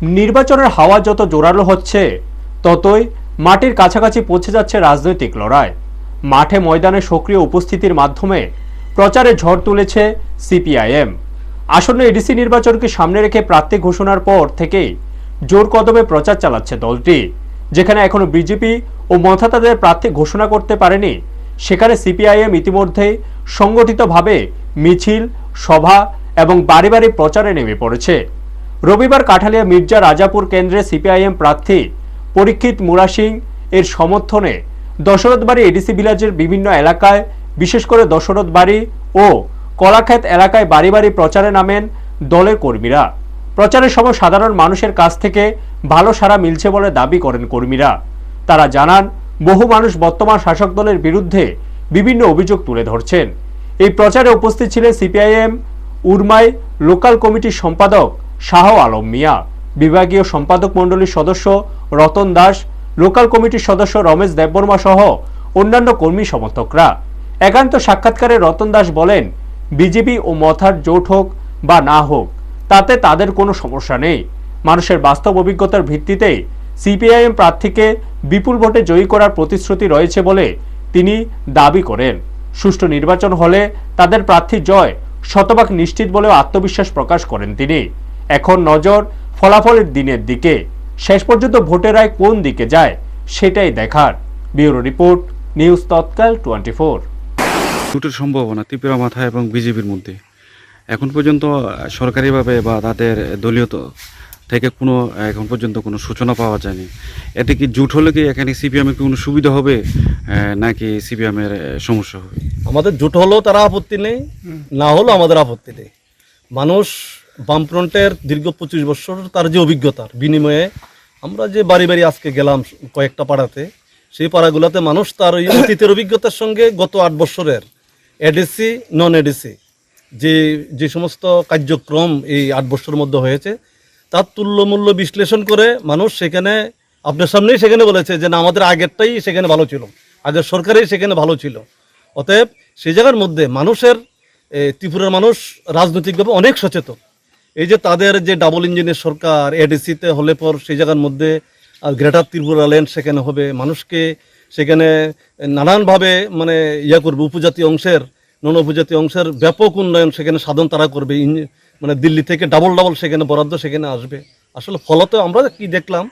নির্বাচনের হাওয়া যত জোরালো হচ্ছে ততই মাটির কাছাকাছি পৌঁছে যাচ্ছে রাজনৈতিক লড়াই। মাঠে ময়দানে সক্রিয় উপস্থিতির মাধ্যমে প্রচারে ঝড় তুলেছে সিপিআইএম। আসন্ন এডিসি নির্বাচনকে সামনে রেখে প্রার্থী ঘোষণার পর থেকেই জোর কদমে প্রচার চালাচ্ছে দলটি। যেখানে এখনো বিজেপি ও মমতা তাদের প্রার্থী ঘোষণা করতে পারেনি, সেখানে সিপিআইএম ইতিমধ্যেই সংগঠিতভাবে মিছিল, সভা এবং বাড়ি বাড়ি প্রচারে নেমে পড়েছে। রবিবার কাঠালিয়া মির্জা রাজাপুর কেন্দ্রে সিপিআইএম প্রার্থী পরীক্ষিত মুরা সিং এর সমর্থনে দশরথবাড়ি এডিসি ভিলেজের বিভিন্ন এলাকায়, বিশেষ করে দশরথবাড়ি ও কলাক্ষেত এলাকায় বাড়ি বাড়ি প্রচারে নামেন দলের কর্মীরা। প্রচারের সময় সাধারণ মানুষের কাছ থেকে ভালো সাড়া মিলছে বলে দাবি করেন কর্মীরা। তারা জানান, বহু মানুষ বর্তমান শাসক দলের বিরুদ্ধে বিভিন্ন অভিযোগ তুলে ধরছেন। এই প্রচারে উপস্থিত ছিলেন সিপিআইএম উরমাই লোকাল কমিটির সম্পাদক শাহ আলম মিয়া, বিভাগীয় সম্পাদক মণ্ডলীর সদস্য রতন দাস, লোকাল কমিটির সদস্য রমেশ দেববর্মা সহ অন্যান্য কর্মী সমর্থকরা। একান্ত সাক্ষাৎকারে রতন দাস বলেন, বিজেপি ও মথার জোট হোক বা না হোক তাতে তাদের কোনো সমস্যা নেই। মানুষের বাস্তব অভিজ্ঞতার ভিত্তিতে সিপিআইএম প্রার্থীকে বিপুল ভোটে জয়ী করার প্রতিশ্রুতি রয়েছে বলে তিনি দাবি করেন। সুষ্ঠু নির্বাচন হলে তাদের প্রার্থী জয় শতভাগ নিশ্চিত বলেও আত্মবিশ্বাস প্রকাশ করেন তিনি। এখন নজর ফলাফলের দিনের দিকে। শেষ পর্যন্ত ভোটের রায় কোন দিকে যায় সেটাই দেখার। ব্যুরো রিপোর্ট, নিউজ তৎকাল 24। জোটের সম্ভাবনা ত্রিপুরা মাথা এবং বিজেপির মধ্যে এখন পর্যন্ত সরকারিভাবে বা তাদের দলীয় থেকে কোনো এখন পর্যন্ত কোনো সূচনা পাওয়া যায়নি। এতে কি জোট হলে কি এখানে সিপিএমের কোনো সুবিধা হবে নাকি সিপিএমের সমস্যা হবে? আমাদের জোট হলেও তারা আপত্তি নেই, না হলেও আমাদের আপত্তি নেই। মানুষ বামফ্রন্টের দীর্ঘ 25 বছর তার যে অভিজ্ঞতার বিনিময়ে আমরা যে বাড়ি বাড়ি আজকে গেলাম কয়েকটা পাড়াতে, সেই পাড়াগুলোতে মানুষ তার ওই অতীতের অভিজ্ঞতার সঙ্গে গত 8 বছরের এডিসি নন এডিসি যে সমস্ত কার্যক্রম এই 8 বছরের মধ্যে হয়েছে তার তুল্যমূল্য বিশ্লেষণ করে মানুষ সেখানে আপনার সামনেই সেখানে বলেছে যে না, আমাদের আগেরটাই সেখানে ভালো ছিল, আগের সরকারই সেখানে ভালো ছিল। অতএব সেই জায়গার মধ্যে মানুষের ত্রিপুরার মানুষ রাজনৈতিকভাবে অনেক সচেতন। এই যে তাদের যে ডাবল ইঞ্জিনের সরকার এডিসিতে হলে পর সেই জায়গার মধ্যে গ্রেটার ত্রিপুরা ল্যান্ড সেখানে হবে, মানুষকে সেখানে নানানভাবে মানে করবে, উপজাতি অংশের নন উপজাতি অংশের ব্যাপক উন্নয়ন সেখানে সাধন তারা করবে। মানে দিল্লি থেকে ডাবল সেখানে বরাদ্দ সেখানে আসবে। আসলে ফলত আমরা কি দেখলাম